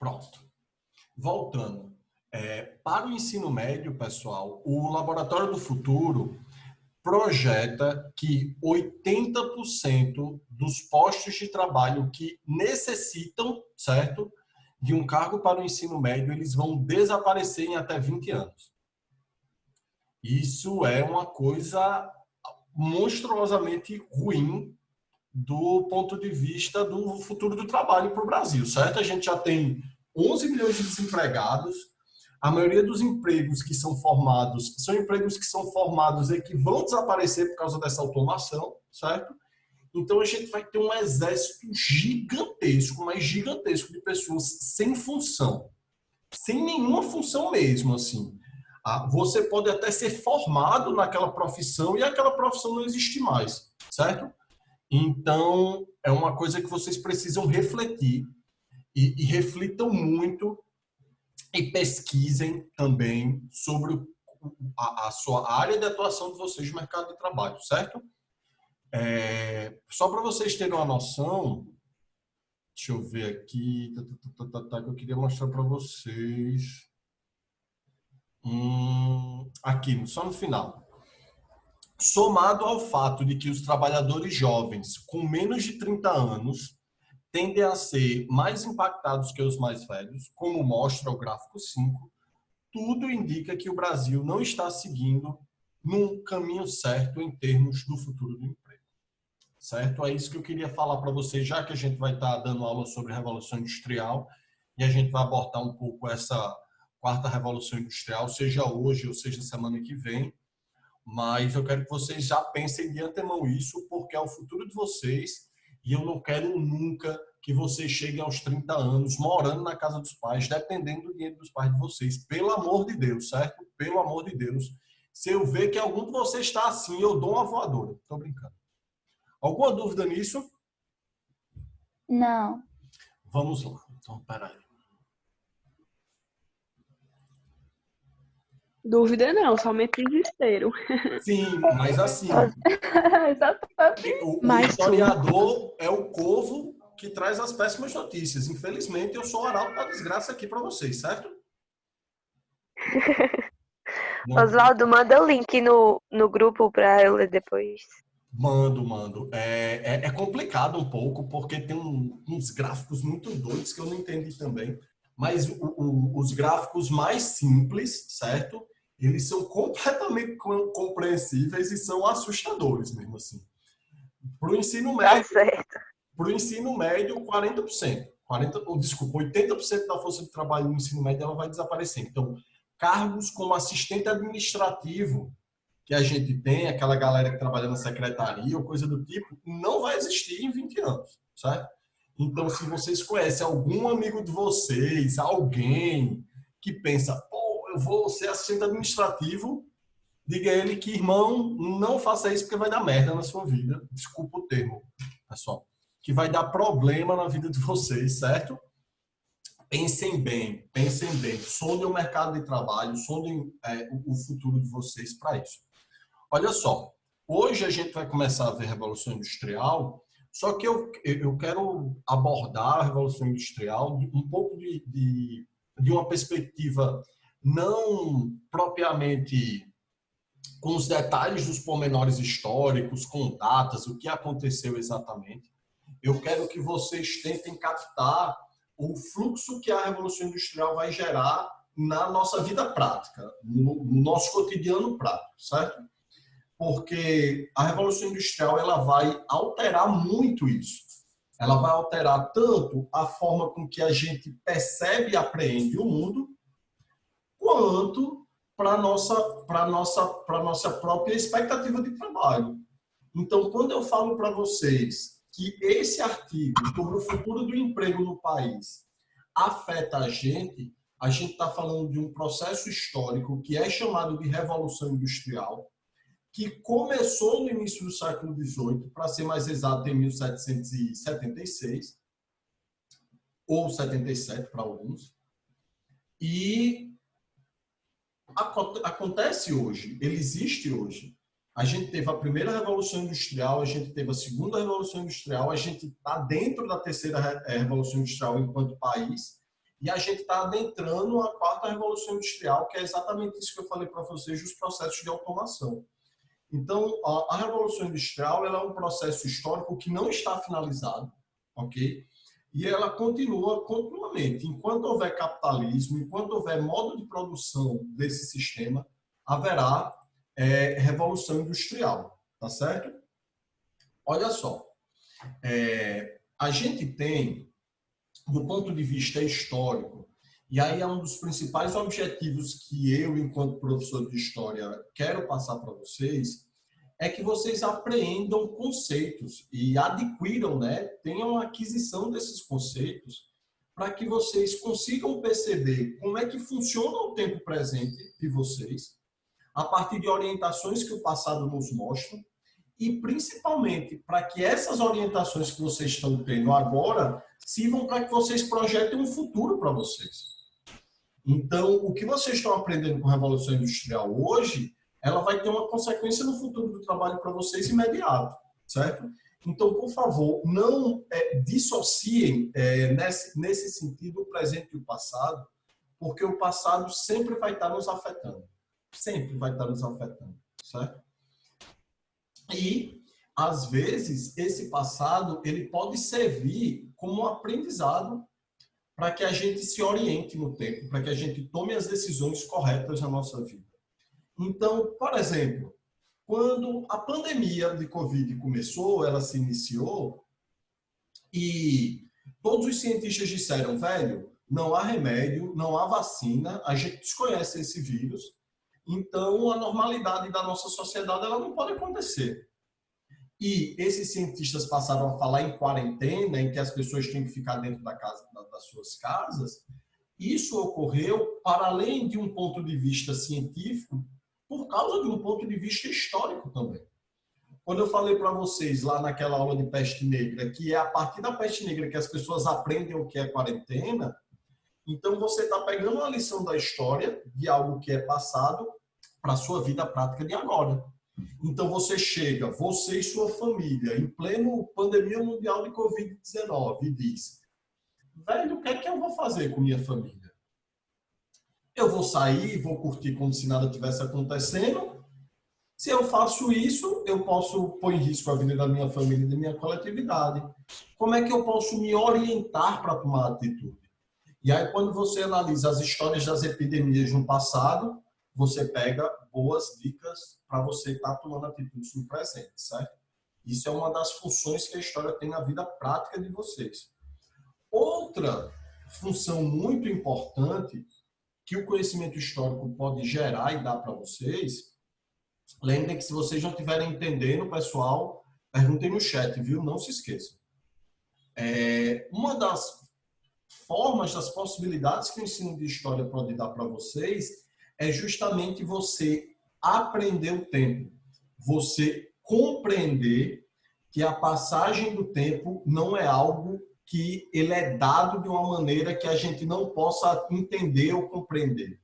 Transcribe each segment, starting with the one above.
Pronto. Voltando. Para o ensino médio, pessoal, o Laboratório do Futuro projeta que 80% dos postos de trabalho que necessitam, certo, de um cargo para o ensino médio, eles vão desaparecer em até 20 anos. Isso é uma coisa monstruosamente ruim do ponto de vista do futuro do trabalho para o Brasil, certo? A gente já tem 11 milhões de desempregados. A maioria dos empregos que são formados são empregos que são formados e que vão desaparecer por causa dessa automação, certo? Então a gente vai ter um exército gigantesco, mas gigantesco de pessoas sem função, sem nenhuma função mesmo, assim. Você pode até ser formado naquela profissão e aquela profissão não existe mais, certo? Então, é uma coisa que vocês precisam refletir e reflitam muito e pesquisem também sobre a sua área de atuação de vocês no mercado de trabalho, certo? Só para vocês terem uma noção, deixa eu ver aqui, que eu queria mostrar para vocês. Aqui, só no final. Somado ao fato de que os trabalhadores jovens com menos de 30 anos tendem a ser mais impactados que os mais velhos, como mostra o gráfico 5, tudo indica que o Brasil não está seguindo num caminho certo em termos do futuro do emprego. Certo? É isso que eu queria falar para vocês, já que a gente vai estar dando aula sobre Revolução Industrial e a gente vai abordar um pouco essa quarta Revolução Industrial, seja hoje ou seja semana que vem. Mas eu quero que vocês já pensem de antemão isso, porque é o futuro de vocês e eu não quero nunca que vocês cheguem aos 30 anos morando na casa dos pais, dependendo do dinheiro dos pais de vocês. Pelo amor de Deus, certo? Pelo amor de Deus. Se eu ver que algum de vocês está assim, eu dou uma voadora. Estou brincando. Alguma dúvida nisso? Não. Vamos lá. Então, peraí. Dúvida não, somente desespero. Sim, mas assim, o historiador é o corvo que traz as péssimas notícias. Infelizmente, eu sou o arauto da desgraça aqui para vocês, certo? Oswaldo, manda o link no grupo para eu ler depois. Mando. É complicado um pouco, porque tem uns gráficos muito doidos que eu não entendi também. Mas os gráficos mais simples, certo? Eles são completamente compreensíveis e são assustadores mesmo assim. Para o ensino médio, para o ensino médio, 40%. 80% da força de trabalho no ensino médio ela vai desaparecer. Então, cargos como assistente administrativo, que a gente tem, aquela galera que trabalha na secretaria ou coisa do tipo, não vai existir em 20 anos, certo? Então, se vocês conhecem algum amigo de vocês, alguém que pensa, eu vou ser assistente administrativo, diga a ele que, irmão, não faça isso porque vai dar merda na sua vida. Desculpa o termo, pessoal. Que vai dar problema na vida de vocês, certo? Pensem bem. Sondem o mercado de trabalho, sondem o futuro de vocês para isso. Olha só, hoje a gente vai começar a ver Revolução Industrial, só que eu quero abordar a Revolução Industrial um pouco de uma perspectiva não propriamente com os detalhes dos pormenores históricos, com datas, o que aconteceu exatamente. Eu quero que vocês tentem captar o fluxo que a Revolução Industrial vai gerar na nossa vida prática, no nosso cotidiano prático, certo? Porque a Revolução Industrial ela vai alterar muito isso. Ela vai alterar tanto a forma com que a gente percebe e apreende o mundo, quanto para a nossa própria expectativa de trabalho. Então, quando eu falo para vocês que esse artigo sobre o futuro do emprego no país afeta a gente está falando de um processo histórico que é chamado de Revolução Industrial, que começou no início do século XVIII, para ser mais exato, em 1776, ou 77 para alguns, e acontece hoje, ele existe hoje. A gente teve a primeira Revolução Industrial, a gente teve a segunda Revolução Industrial, a gente está dentro da terceira Revolução Industrial enquanto país, E a gente está adentrando a quarta revolução industrial, que é exatamente isso que eu falei para vocês, dos processos de automação. Então, a revolução industrial ela é um processo histórico que não está finalizado, ok? E ela continua continuamente. Enquanto houver capitalismo, enquanto houver modo de produção desse sistema, haverá revolução industrial, tá certo? Olha só, a gente tem, do ponto de vista histórico, e aí é um dos principais objetivos que eu, enquanto professor de história, quero passar para vocês, é que vocês apreendam conceitos e adquiram, né, tenham a aquisição desses conceitos para que vocês consigam perceber como é que funciona o tempo presente de vocês, a partir de orientações que o passado nos mostra, e principalmente para que essas orientações que vocês estão tendo agora sirvam para que vocês projetem um futuro para vocês. Então, o que vocês estão aprendendo com a Revolução Industrial hoje, ela vai ter uma consequência no futuro do trabalho para vocês imediato, certo? Então, por favor, não dissociem nesse sentido o presente e o passado, porque o passado sempre vai estar nos afetando. Sempre vai estar nos afetando, certo? E, às vezes, esse passado ele pode servir como um aprendizado para que a gente se oriente no tempo, para que a gente tome as decisões corretas na nossa vida. Então, por exemplo, quando a pandemia de Covid começou, ela se iniciou, e todos os cientistas disseram, velho, não há remédio, não há vacina, a gente desconhece esse vírus, então a normalidade da nossa sociedade ela não pode acontecer. E esses cientistas passaram a falar em quarentena, em que as pessoas têm que ficar dentro das suas casas. Isso ocorreu, para além de um ponto de vista científico, por causa de um ponto de vista histórico também. Quando eu falei para vocês lá naquela aula de peste negra, que é a partir da peste negra que as pessoas aprendem o que é quarentena, então você está pegando uma lição da história, de algo que é passado, para a sua vida prática de agora. Então você chega, você e sua família, em pleno pandemia mundial de Covid-19 e diz, velho, o que é que eu vou fazer com minha família? Eu vou sair, vou curtir como se nada tivesse acontecendo. Se eu faço isso, eu posso pôr em risco a vida da minha família e da minha coletividade. Como é que eu posso me orientar para tomar atitude? E aí, quando você analisa as histórias das epidemias no passado, você pega boas dicas para você estar tomando atitudes no presente, certo? Isso é uma das funções que a história tem na vida prática de vocês. Outra função muito importante que o conhecimento histórico pode gerar e dar para vocês, lembrem que se vocês não estiverem entendendo, pessoal, perguntem no chat, viu? Não se esqueçam. Uma das formas, das possibilidades que o ensino de história pode dar para vocês é justamente você aprender o tempo, você compreender que a passagem do tempo não é algo que ele é dado de uma maneira que a gente não possa entender ou compreender.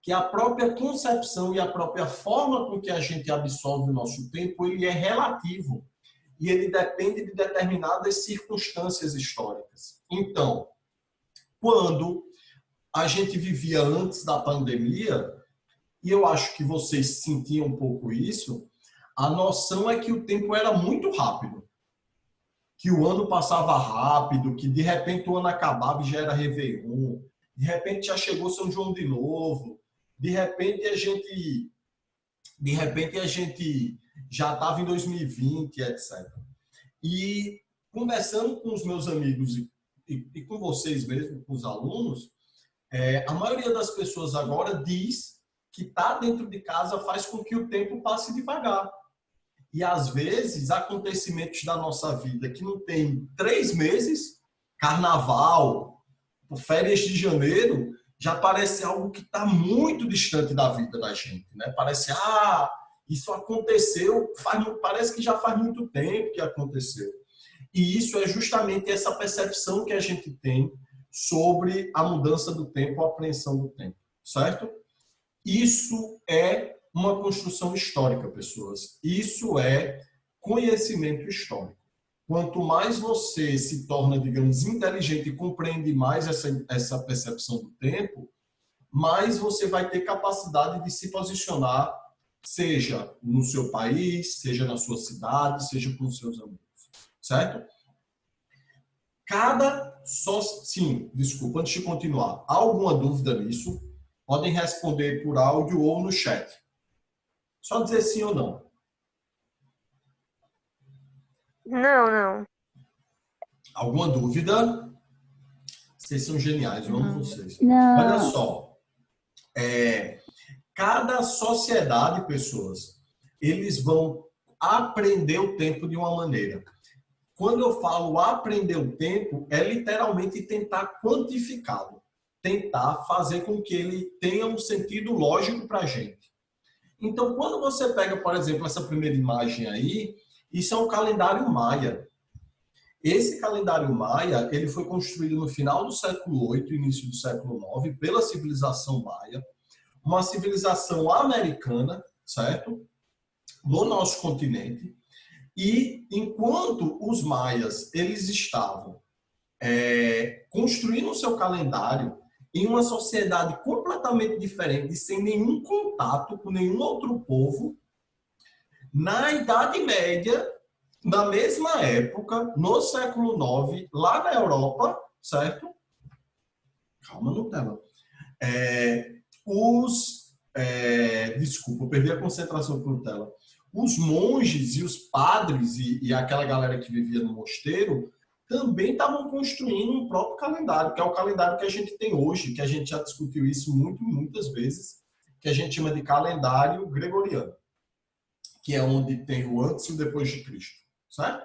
Que a própria concepção e a própria forma com que a gente absorve o nosso tempo, ele é relativo e ele depende de determinadas circunstâncias históricas. Então, quando a gente vivia antes da pandemia, e eu acho que vocês sentiam um pouco isso, a noção é que o tempo era muito rápido. Que o ano passava rápido, que de repente o ano acabava e já era Réveillon, de repente já chegou São João de novo, de repente a gente já estava em 2020, etc. E conversando com os meus amigos e com vocês mesmo, com os alunos, a maioria das pessoas agora diz que estar dentro de casa faz com que o tempo passe devagar. E, às vezes, acontecimentos da nossa vida que não tem 3 meses, carnaval, férias de janeiro, já parece algo que está muito distante da vida da gente, né? Parece, isso aconteceu, parece que já faz muito tempo que aconteceu. E isso é justamente essa percepção que a gente tem sobre a mudança do tempo, a apreensão do tempo, certo? Isso é uma construção histórica, pessoas. Isso é conhecimento histórico. quanto mais você se torna, digamos, inteligente e compreende mais essa percepção do tempo, mais você vai ter capacidade de se posicionar, seja no seu país, seja na sua cidade, seja com os seus amigos, certo? Sim, desculpa, antes de continuar, há alguma dúvida nisso? Podem responder por áudio ou no chat. Só dizer sim ou não. Não. Alguma dúvida? Vocês são geniais, eu amo vocês. Não. Olha só, cada sociedade, pessoas, eles vão aprender o tempo de uma maneira. Quando eu falo aprender o tempo, é literalmente tentar quantificá-lo, tentar fazer com que ele tenha um sentido lógico para a gente. Então, quando você pega, por exemplo, essa primeira imagem aí, isso é um calendário maia. Esse calendário maia, ele foi construído no final do século VIII, início do século IX, pela civilização maia, uma civilização americana, certo? No nosso continente. E enquanto os maias, eles estavam construindo o seu calendário em uma sociedade completamente diferente, sem nenhum contato com nenhum outro povo, na Idade Média, na mesma época, no século IX, lá na Europa, certo? Calma, Nutella. Desculpa, eu perdi a concentração com Nutella. Os monges e os padres e aquela galera que vivia no mosteiro também estavam construindo um próprio calendário, que é o calendário que a gente tem hoje, que a gente já discutiu isso muitas vezes, que a gente chama de calendário gregoriano, que é onde tem o antes e o depois de Cristo, certo?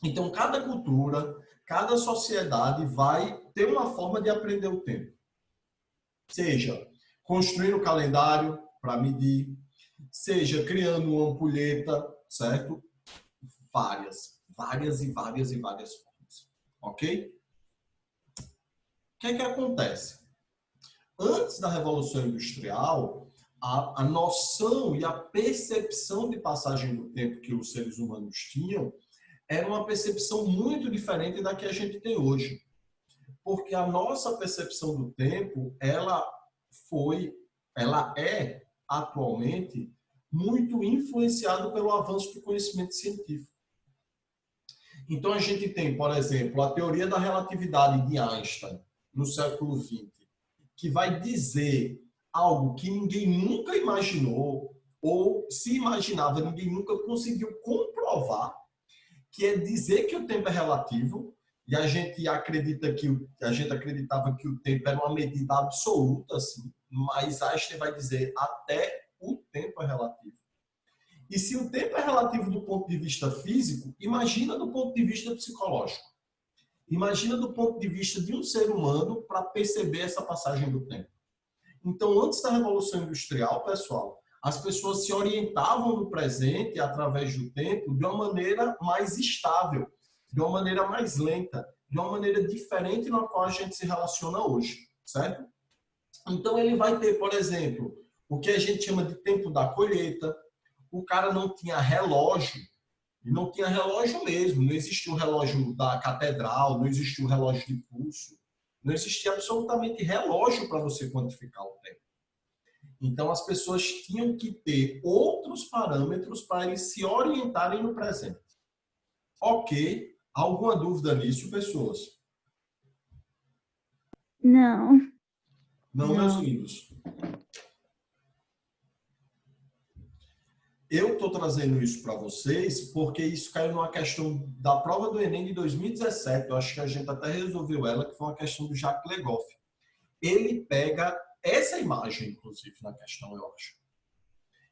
Então, cada cultura, cada sociedade vai ter uma forma de aprender o tempo. Seja construindo o calendário para medir, seja criando uma ampulheta, certo? Várias formas. Ok? O que é que acontece? Antes da Revolução Industrial, a noção e a percepção de passagem do tempo que os seres humanos tinham era uma percepção muito diferente da que a gente tem hoje. Porque a nossa percepção do tempo, ela é atualmente muito influenciada pelo avanço do conhecimento científico. Então a gente tem, por exemplo, a teoria da relatividade de Einstein, no século XX, que vai dizer algo que ninguém nunca imaginou, ou se imaginava, ninguém nunca conseguiu comprovar, que é dizer que o tempo é relativo, e a gente acreditava que o tempo era uma medida absoluta, assim, mas Einstein vai dizer até o tempo é relativo. E se o tempo é relativo do ponto de vista físico, imagina do ponto de vista psicológico. Imagina do ponto de vista de um ser humano para perceber essa passagem do tempo. Então, antes da Revolução Industrial, pessoal, as pessoas se orientavam no presente através do tempo de uma maneira mais estável, de uma maneira mais lenta, de uma maneira diferente na qual a gente se relaciona hoje, certo? Então, ele vai ter, por exemplo, o que a gente chama de tempo da colheita. O cara não tinha relógio, e não tinha relógio mesmo, não existia o relógio da catedral, não existia o relógio de pulso, não existia absolutamente relógio para você quantificar o tempo. Então, as pessoas tinham que ter outros parâmetros para eles se orientarem no presente. Ok? Alguma dúvida nisso, pessoas? Não. Não, meus lindos. Eu estou trazendo isso para vocês porque isso caiu numa questão da prova do Enem de 2017. Eu acho que a gente até resolveu ela, que foi uma questão do Jacques Legoff. Ele pega essa imagem, inclusive, na questão, eu acho,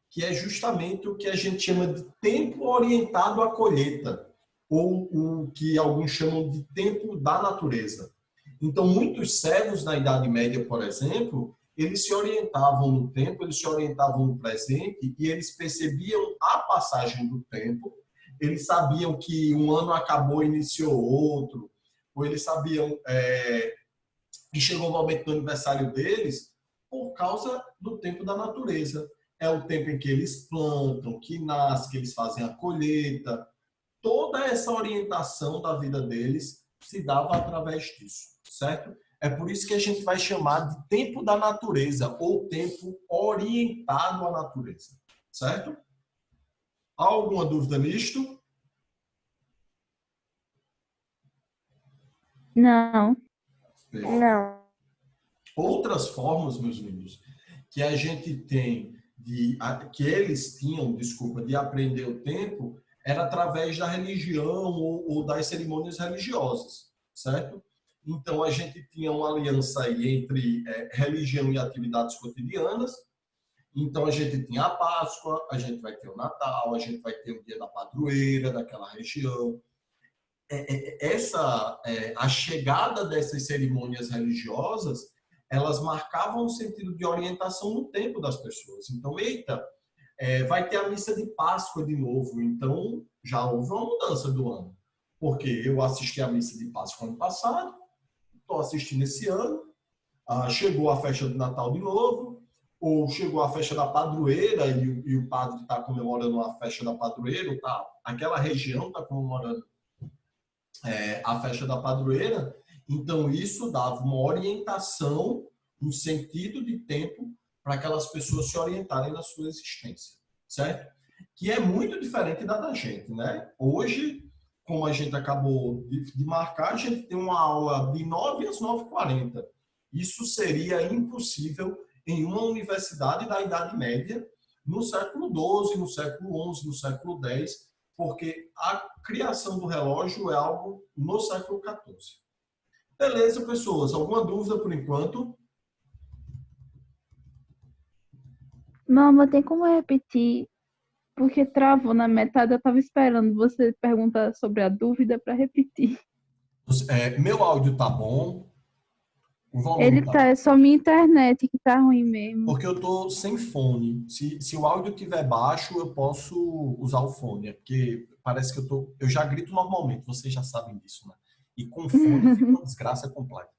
que é justamente o que a gente chama de tempo orientado à colheita, ou o que alguns chamam de tempo da natureza. Então, muitos servos na Idade Média, por exemplo, eles se orientavam no tempo, eles se orientavam no presente e eles percebiam a passagem do tempo, eles sabiam que um ano acabou e iniciou outro, ou eles sabiam que chegou o momento do aniversário deles por causa do tempo da natureza. É o tempo em que eles plantam, que nasce, que eles fazem a colheita. toda essa orientação da vida deles se dava através disso, certo? É por isso que a gente vai chamar de tempo da natureza ou tempo orientado à natureza, certo? Há alguma dúvida nisto? Não. Não. Outras formas, meus lindos, que a gente tem que eles tinham, desculpa, de aprender o tempo, era através da religião ou das cerimônias religiosas, certo? Então a gente tinha uma aliança aí entre religião e atividades cotidianas. Então a gente tinha a Páscoa, a gente vai ter o Natal, a gente vai ter o Dia da Padroeira daquela região. A chegada dessas cerimônias religiosas, elas marcavam um sentido de orientação no tempo das pessoas. Então, eita, vai ter a missa de Páscoa de novo. Então, já houve uma mudança do ano. Porque eu assisti a missa de Páscoa ano passado, estou assistindo esse ano, chegou a festa do Natal de novo, ou chegou a festa da padroeira e o padre está comemorando a festa da padroeira, tá? Aquela região está comemorando a festa da padroeira. Então, isso dava uma orientação, um sentido de tempo para aquelas pessoas se orientarem na sua existência, certo? Que é muito diferente da gente, né? Hoje, como a gente acabou de marcar, a gente tem uma aula de 9 às 9h40. Isso seria impossível em uma universidade da Idade Média, no século XII, no século XI, no século X, porque a criação do relógio é algo no século XIV. Beleza, pessoas? Alguma dúvida por enquanto? Não, mas tem como repetir, porque travou na metade. Eu estava esperando você perguntar sobre a dúvida para repetir. Meu áudio tá bom? O volume Ele tá, é só minha internet que tá ruim mesmo. Porque eu tô sem fone. Se o áudio estiver baixo, eu posso usar o fone. Porque parece que eu já grito normalmente, vocês já sabem disso, né? E com fone fica uma desgraça completa.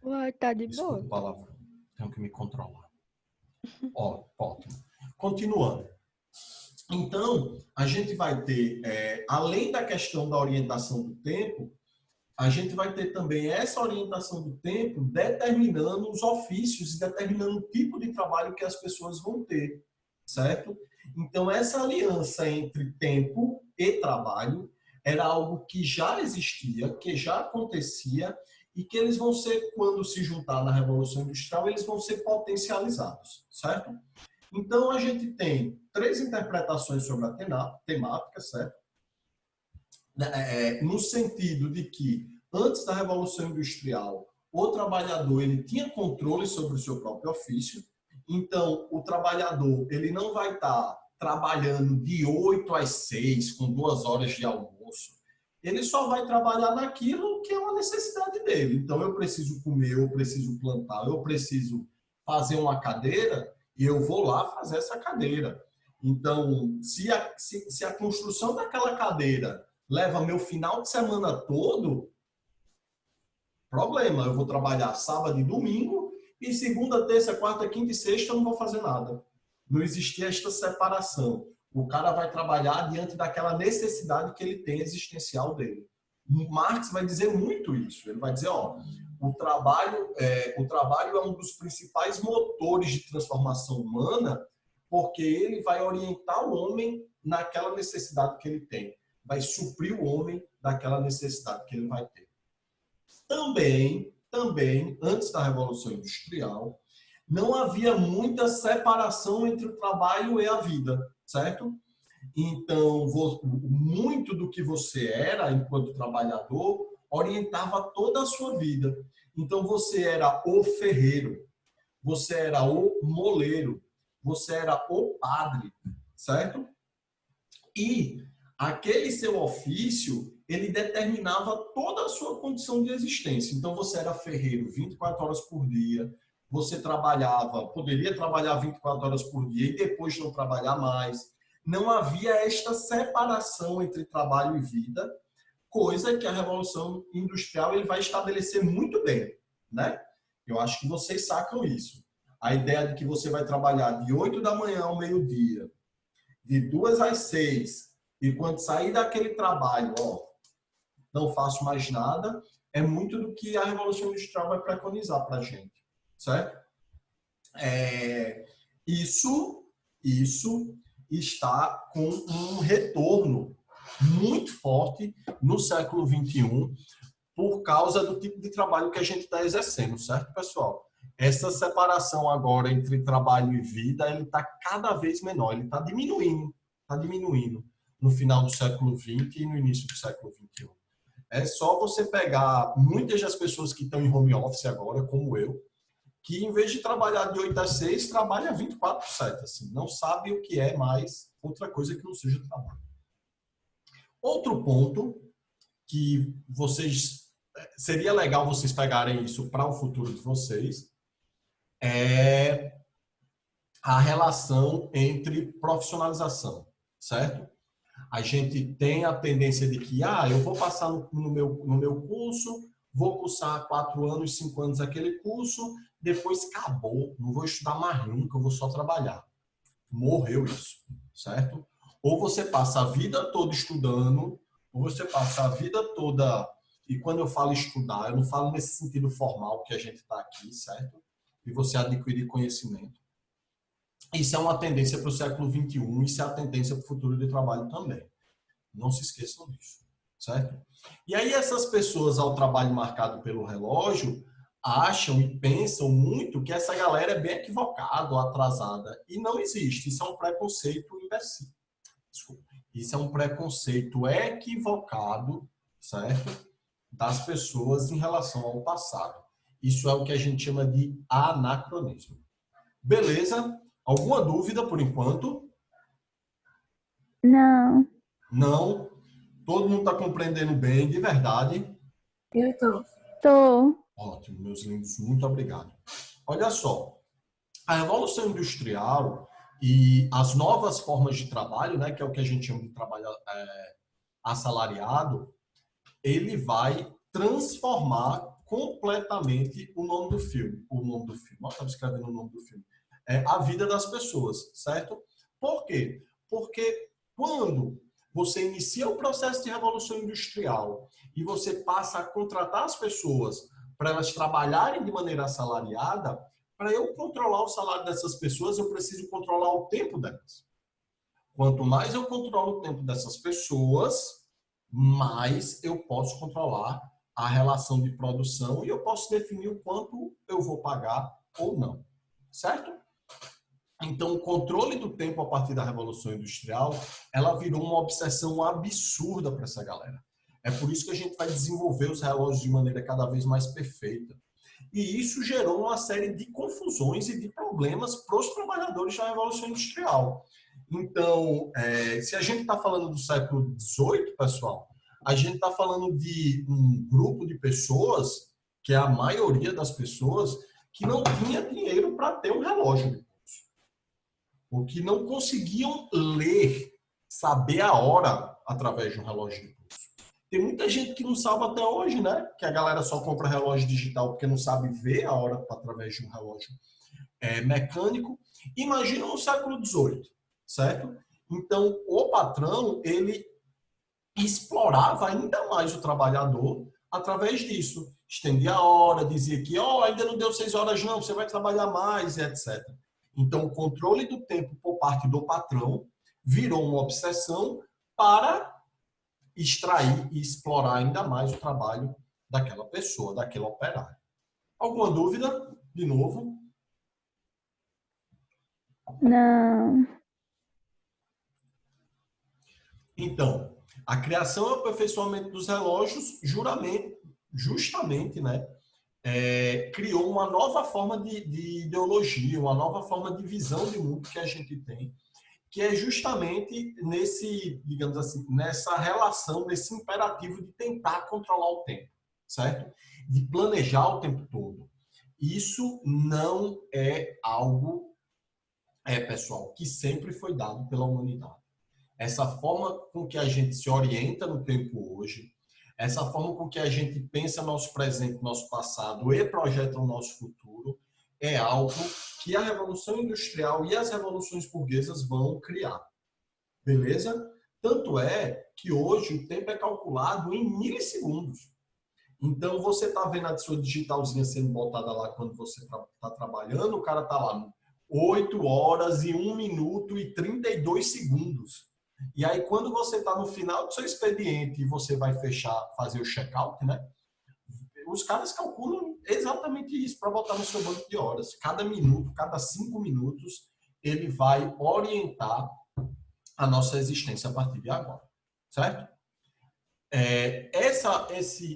Uai, tá de Desculpa boa. a palavra. Tenho que me controlar. Ótimo. Continuando. Então, a gente vai ter, além da questão da orientação do tempo, a gente vai ter também essa orientação do tempo determinando os ofícios e determinando o tipo de trabalho que as pessoas vão ter, certo? Então, essa aliança entre tempo e trabalho era algo que já existia, que já acontecia e que eles vão ser, quando se juntar na Revolução Industrial, eles vão ser potencializados, certo? Então, a gente tem 3 interpretações sobre a temática, certo? No sentido de que, antes da Revolução Industrial, o trabalhador ele tinha controle sobre o seu próprio ofício. Então, o trabalhador ele não vai estar trabalhando de 8 às 6, com 2 horas de almoço. Ele só vai trabalhar naquilo que é uma necessidade dele. Então, eu preciso comer, eu preciso plantar, eu preciso fazer uma cadeira, e eu vou lá fazer essa cadeira. Então, se a construção daquela cadeira leva meu final de semana todo, problema. Eu vou trabalhar sábado e domingo, e segunda, terça, quarta, quinta e sexta eu não vou fazer nada. Não existia esta separação. O cara vai trabalhar diante daquela necessidade que ele tem existencial dele. Marx vai dizer muito isso. Ele vai dizer, o trabalho é um dos principais motores de transformação humana, porque ele vai orientar o homem naquela necessidade que ele tem. Vai suprir o homem daquela necessidade que ele vai ter. Também, antes da Revolução Industrial, não havia muita separação entre o trabalho e a vida, certo? Então, muito do que você era enquanto trabalhador orientava toda a sua vida. Então, você era o ferreiro, você era o moleiro, você era o padre, certo? E aquele seu ofício, ele determinava toda a sua condição de existência. Então, você era ferreiro 24 horas por dia, você poderia trabalhar 24 horas por dia e depois não trabalhar mais. Não havia esta separação entre trabalho e vida, coisa que a Revolução Industrial ele vai estabelecer muito bem, né? Eu acho que vocês sacam isso. A ideia de que você vai trabalhar de 8 da manhã ao meio-dia, de 2 às 6, E quando sair daquele trabalho, ó, não faço mais nada, é muito do que a Revolução Industrial vai preconizar para a gente, certo? Isso está com um retorno muito forte no século XXI por causa do tipo de trabalho que a gente está exercendo, certo, pessoal? Essa separação agora entre trabalho e vida, ele está cada vez menor, ele está diminuindo no final do século XX e no início do século XXI. É só você pegar muitas das pessoas que estão em home office agora, como eu, que em vez de trabalhar de 8 às 6, trabalha 24/7, assim, não sabe o que é mais outra coisa que não seja trabalho. Outro ponto que seria legal vocês pegarem isso para o futuro de vocês é a relação entre profissionalização, certo? A gente tem a tendência de que, eu vou passar no meu curso, vou cursar 4 anos, 5 anos aquele curso, depois acabou, não vou estudar mais nunca, eu vou só trabalhar. Morreu isso, certo? Ou você passa a vida toda estudando, ou você passa a vida toda, e quando eu falo estudar, eu não falo nesse sentido formal que a gente está aqui, certo? E você adquirir conhecimento. Isso é uma tendência para o século XXI, isso é a tendência para o futuro de trabalho também. Não se esqueçam disso, certo? E aí essas pessoas ao trabalho marcado pelo relógio acham e pensam muito que essa galera é bem equivocada ou atrasada. E não existe. Isso é um preconceito imbecil. Desculpa. Isso é um preconceito equivocado, certo? Das pessoas em relação ao passado. Isso é o que a gente chama de anacronismo. Beleza? Alguma dúvida por enquanto? Não. Não. Todo mundo está compreendendo bem, de verdade? Eu tô. Tô. Ótimo, meus lindos, muito obrigado. Olha só, a Revolução Industrial e as novas formas de trabalho, né, que é o que a gente chama de trabalho assalariado, ele vai transformar completamente o nome do filme. Eu estava escrevendo o nome do filme. A vida das pessoas, certo? Por quê? Porque quando você inicia o processo de revolução industrial e você passa a contratar as pessoas para elas trabalharem de maneira assalariada, para eu controlar o salário dessas pessoas, eu preciso controlar o tempo delas. Quanto mais eu controlo o tempo dessas pessoas, mais eu posso controlar a relação de produção e eu posso definir o quanto eu vou pagar ou não. Certo? Então, o controle do tempo a partir da Revolução Industrial, ela virou uma obsessão absurda para essa galera. É por isso que a gente vai desenvolver os relógios de maneira cada vez mais perfeita. E isso gerou uma série de confusões e de problemas para os trabalhadores da Revolução Industrial. Então, se a gente está falando do século XVIII, pessoal, a gente está falando de um grupo de pessoas, que é a maioria das pessoas, que não tinha dinheiro para ter um relógio de pulso. Ou que não conseguiam ler, saber a hora através de um relógio de pulso. Tem muita gente que não sabe até hoje, né? Que a galera só compra relógio digital porque não sabe ver a hora através de um relógio mecânico. Imagina no século XVIII, certo? Então, o patrão, ele explorava ainda mais o trabalhador através disso. Estendia a hora, dizia que ainda não deu 6 horas não, você vai trabalhar mais, etc. Então, o controle do tempo por parte do patrão virou uma obsessão para extrair e explorar ainda mais o trabalho daquela pessoa, daquele operário. Alguma dúvida? De novo? Não. Então, a criação e o aperfeiçoamento dos relógios, justamente, né, criou uma nova forma de ideologia, uma nova forma de visão de mundo que a gente tem, que é justamente digamos assim, nessa relação, nesse imperativo de tentar controlar o tempo, certo? De planejar o tempo todo. Isso não é algo, pessoal, que sempre foi dado pela humanidade. Essa forma com que a gente se orienta no tempo hoje, essa forma com que a gente pensa nosso presente, nosso passado e projeta o nosso futuro, é algo que a Revolução Industrial e as revoluções burguesas vão criar. Beleza? Tanto é que hoje o tempo é calculado em milissegundos. Então, você está vendo a sua digitalzinha sendo botada lá quando você está trabalhando, o cara está lá 8 horas e 1 minuto e 32 segundos. E aí, quando você está no final do seu expediente e você vai fazer o check-out, né? Os caras calculam exatamente isso para botar no seu banco de horas. Cada minuto, cada 5 minutos, ele vai orientar a nossa existência a partir de agora, certo?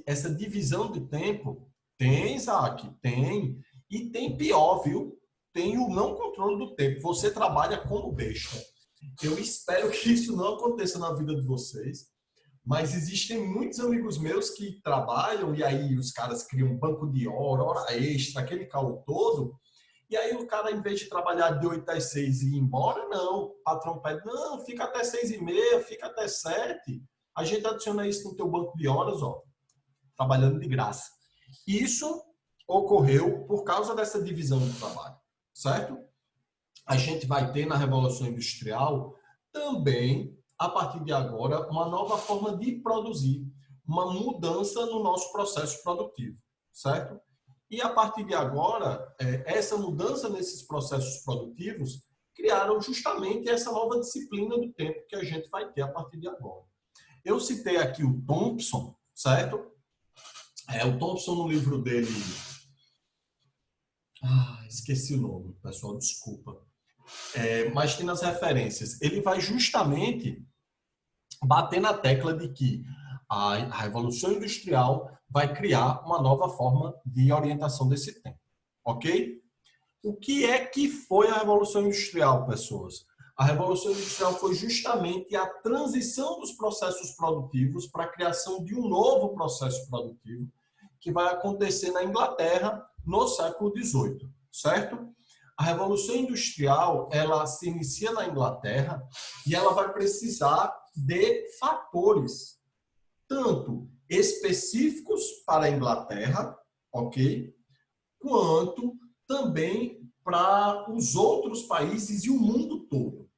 Essa divisão de tempo tem, Isaac, tem, e tem pior, viu? Tem o não controle do tempo. Você trabalha como besta. Eu espero que isso não aconteça na vida de vocês, mas existem muitos amigos meus que trabalham e aí os caras criam um banco de hora extra, aquele calo todo, e aí o cara, em vez de trabalhar de 8 às 6 e ir embora, não. O patrão pede, não, fica até 6h30, fica até 7. A gente adiciona isso no teu banco de horas, ó, trabalhando de graça. Isso ocorreu por causa dessa divisão do trabalho, certo? A gente vai ter na Revolução Industrial também, a partir de agora, uma nova forma de produzir, uma mudança no nosso processo produtivo, certo? E a partir de agora, essa mudança nesses processos produtivos criaram justamente essa nova disciplina do tempo que a gente vai ter a partir de agora. Eu citei aqui o Thompson, certo? O Thompson, no livro dele... esqueci o nome, pessoal, desculpa. Mas tem nas referências. Ele vai justamente bater na tecla de que a Revolução Industrial vai criar uma nova forma de orientação desse tempo. Ok? O que foi a Revolução Industrial, pessoas? A Revolução Industrial foi justamente a transição dos processos produtivos para a criação de um novo processo produtivo que vai acontecer na Inglaterra no século XVIII, certo? A Revolução Industrial, ela se inicia na Inglaterra e ela vai precisar de fatores, tanto específicos para a Inglaterra, ok? Quanto também para os outros países e o mundo todo.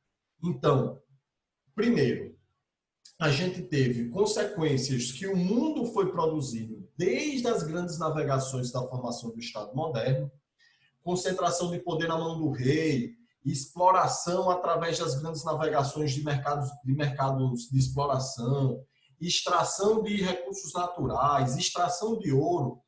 Então, primeiro, a gente teve consequências que o mundo foi produzindo desde as grandes navegações da formação do Estado moderno, concentração de poder na mão do rei, exploração através das grandes navegações de mercados de exploração, extração de recursos naturais, extração de ouro.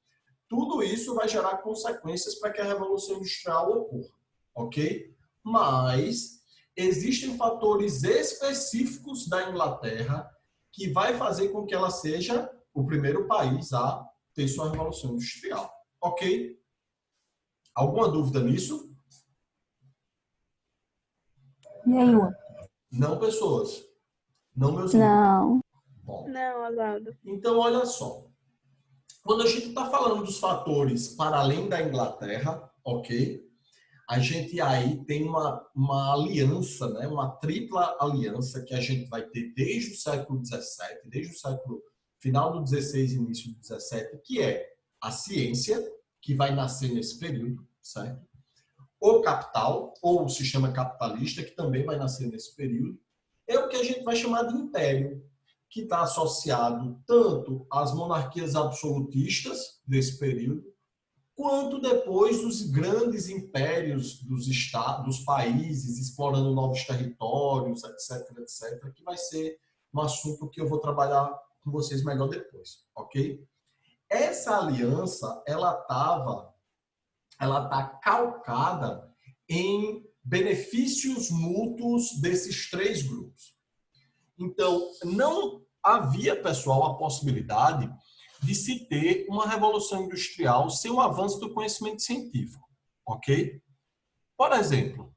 Tudo isso vai gerar consequências para que a Revolução Industrial ocorra, ok? Mas existem fatores específicos da Inglaterra que vai fazer com que ela seja o primeiro país a ter sua Revolução Industrial, ok? Alguma dúvida nisso? Nenhuma. Não, pessoas? Não, meus Não. Bom, Não, Oswaldo. então, olha só. Quando a gente está falando dos fatores para além da Inglaterra, ok? A gente aí tem uma aliança, né? Uma tripla aliança que a gente vai ter desde o século XVII, desde o século final do XVI e início do XVII, que é a ciência, que vai nascer nesse período, certo? O capital, ou o sistema capitalista, que também vai nascer nesse período, é o que a gente vai chamar de império, que está associado tanto às monarquias absolutistas desse período, quanto depois dos grandes impérios dos estados, dos países, explorando novos territórios, etc, etc, que vai ser um assunto que eu vou trabalhar com vocês melhor depois, ok? Essa aliança, ela está calcada em benefícios mútuos desses três grupos. Então, não havia, pessoal, a possibilidade de se ter uma revolução industrial sem o avanço do conhecimento científico, ok? Por exemplo,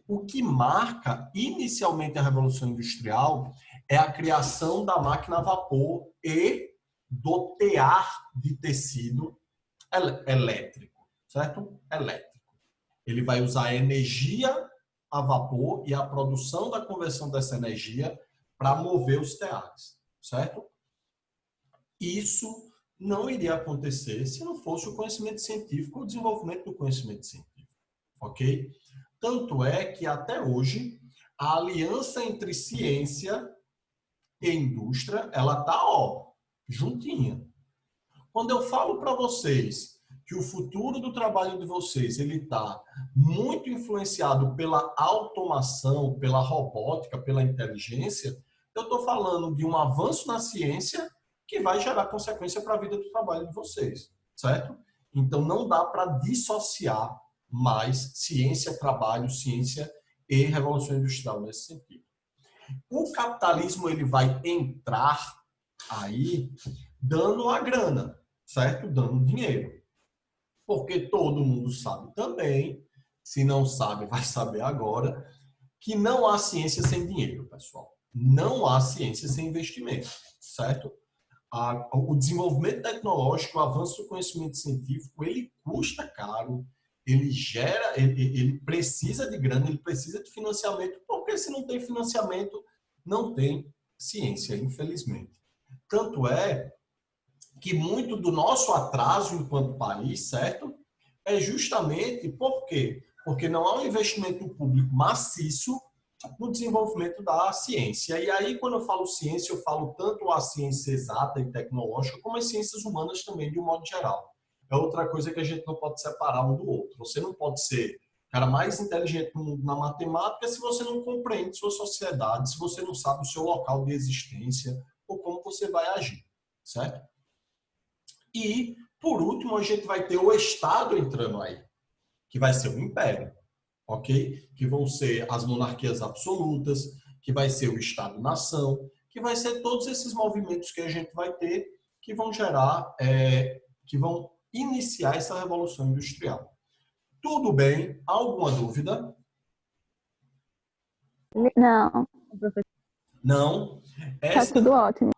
o que marca inicialmente a revolução industrial é a criação da máquina a vapor e do tear de tecido elétrico, certo? Elétrico. Ele vai usar a energia a vapor e a produção da conversão dessa energia para mover os teares, certo? Isso não iria acontecer se não fosse o conhecimento científico, o desenvolvimento do conhecimento científico, ok? Tanto é que, até hoje, a aliança entre ciência e indústria, ela está, ó, juntinha. Quando eu falo para vocês que o futuro do trabalho de vocês ele está muito influenciado pela automação, pela robótica, pela inteligência, eu estou falando de um avanço na ciência que vai gerar consequência para a vida do trabalho de vocês, certo? Então não dá para dissociar mais ciência, trabalho, ciência e revolução industrial nesse sentido. O capitalismo ele vai entrar aí dando a grana, certo? Dando dinheiro. Porque todo mundo sabe também, se não sabe, vai saber agora, que não há ciência sem dinheiro, pessoal. Não há ciência sem investimento, certo? O desenvolvimento tecnológico, o avanço do conhecimento científico, ele custa caro, ele gera, ele precisa de grana, ele precisa de financiamento, porque se não tem financiamento, não tem ciência, infelizmente. Tanto é que muito do nosso atraso enquanto país, certo? É justamente por quê? Porque não há um investimento público maciço no desenvolvimento da ciência. E aí, quando eu falo ciência, eu falo tanto a ciência exata e tecnológica, como as ciências humanas também, de um modo geral. É outra coisa que a gente não pode separar um do outro. Você não pode ser o cara mais inteligente do mundo na matemática se você não compreende sua sociedade, se você não sabe o seu local de existência ou como você vai agir, certo? E, por último, a gente vai ter o Estado entrando aí, que vai ser o império, ok? Que vão ser as monarquias absolutas, que vai ser o Estado-nação, que vai ser todos esses movimentos que a gente vai ter que vão gerar, que vão iniciar essa revolução industrial. Tudo bem? Alguma dúvida? Não, Não? tá tudo ótimo.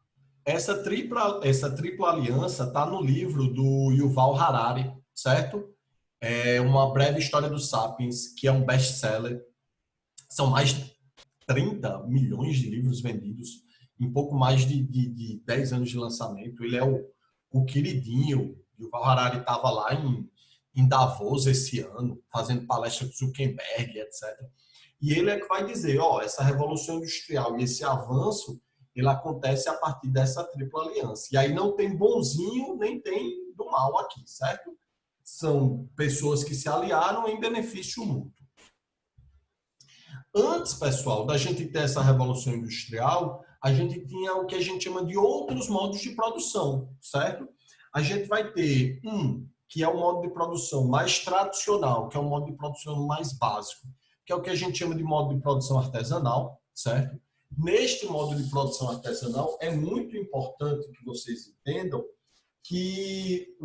Essa tripla aliança está no livro do Yuval Harari, certo? É Uma Breve História dos Sapiens, que é um best-seller. São mais de 30 milhões de livros vendidos em pouco mais de 10 anos de lançamento. Ele é o queridinho. O Yuval Harari estava lá em Davos esse ano, fazendo palestra com Zuckerberg, etc. E ele é que vai dizer, ó, essa revolução industrial e esse avanço, ele acontece a partir dessa tripla aliança. E aí não tem bonzinho, nem tem do mal aqui, certo? São pessoas que se aliaram em benefício mútuo. Antes, pessoal, da gente ter essa revolução industrial, a gente tinha o que a gente chama de outros modos de produção, certo? A gente vai ter que é o modo de produção mais tradicional, que é o modo de produção mais básico, que é o que a gente chama de modo de produção artesanal, certo? Neste modo de produção artesanal, é muito importante que vocês entendam que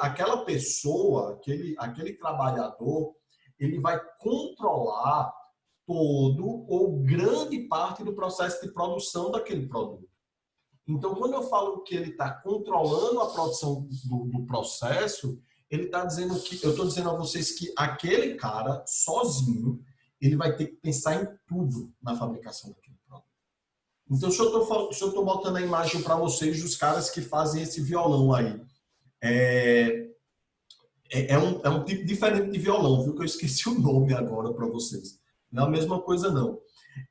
aquela pessoa, aquele trabalhador, ele vai controlar todo ou grande parte do processo de produção daquele produto. Então, quando eu falo que ele está controlando a produção do processo, ele está dizendo que, eu estou dizendo a vocês que aquele cara, sozinho, ele vai ter que pensar em tudo na fabricação daquele produto. Então, se eu estou botando a imagem para vocês dos caras que fazem esse violão aí, é um tipo diferente de violão, viu? Que eu esqueci o nome agora para vocês. Não é a mesma coisa, não.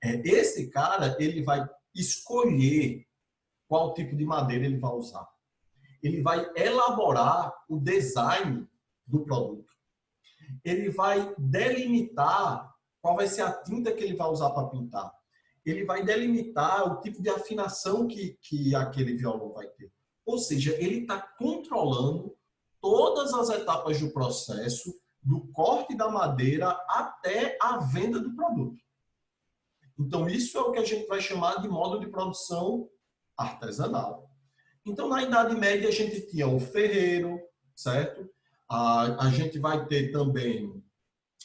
Esse cara, ele vai escolher qual tipo de madeira ele vai usar. Ele vai elaborar o design do produto. Ele vai delimitar qual vai ser a tinta que ele vai usar para pintar. Ele vai delimitar o tipo de afinação que aquele violão vai ter. Ou seja, ele está controlando todas as etapas do processo, do corte da madeira até a venda do produto. Então, isso é o que a gente vai chamar de modo de produção artesanal. Então, na Idade Média, a gente tinha o ferreiro, certo? A gente vai ter também,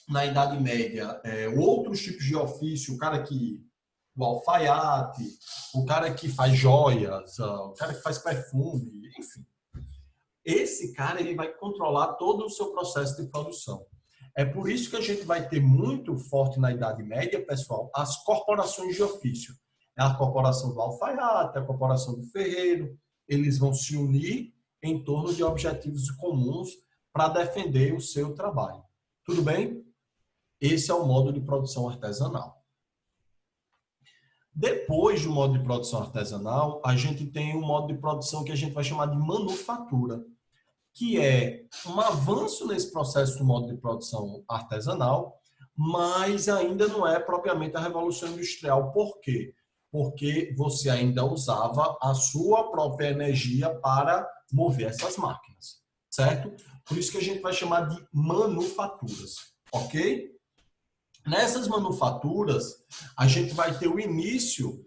na Idade Média, outros tipos de ofício, o alfaiate, o cara que faz joias, o cara que faz perfume, enfim. Esse cara, ele vai controlar todo o seu processo de produção. É por isso que a gente vai ter muito forte na Idade Média, pessoal, as corporações de ofício. É a corporação do alfaiate, a corporação do ferreiro. Eles vão se unir em torno de objetivos comuns para defender o seu trabalho. Tudo bem? Esse é o modo de produção artesanal. Depois do modo de produção artesanal, a gente tem um modo de produção que a gente vai chamar de manufatura, que é um avanço nesse processo do modo de produção artesanal, mas ainda não é propriamente a revolução industrial. Por quê? Porque você ainda usava a sua própria energia para mover essas máquinas, certo? Por isso que a gente vai chamar de manufaturas, ok? Nessas manufaturas, a gente vai ter o início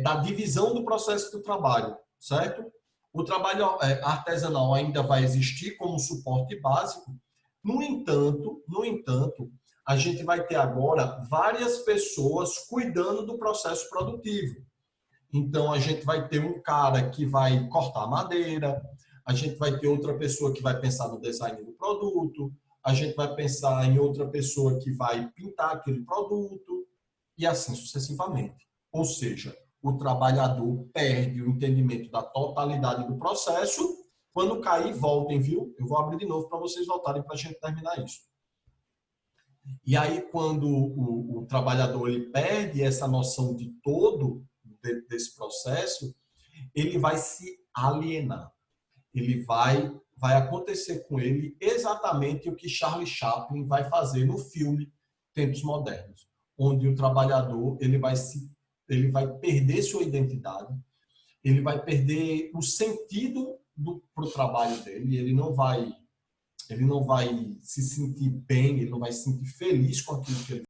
da divisão do processo do trabalho, certo? O trabalho artesanal ainda vai existir como suporte básico. No entanto, a gente vai ter agora várias pessoas cuidando do processo produtivo. Então, a gente vai ter um cara que vai cortar madeira, a gente vai ter outra pessoa que vai pensar no design do produto, a gente vai pensar em outra pessoa que vai pintar aquele produto e assim sucessivamente. Ou seja, o trabalhador perde o entendimento da totalidade do processo. Quando cair, voltem, viu? Eu vou abrir de novo para vocês voltarem para a gente terminar isso. E aí, quando o trabalhador ele perde essa noção de todo desse processo, ele vai se alienar. Ele vai acontecer com ele exatamente o que Charlie Chaplin vai fazer no filme Tempos Modernos, onde o trabalhador ele vai perder sua identidade, ele vai perder o sentido para o trabalho dele, ele não vai se sentir bem, ele não vai se sentir feliz com aquilo que ele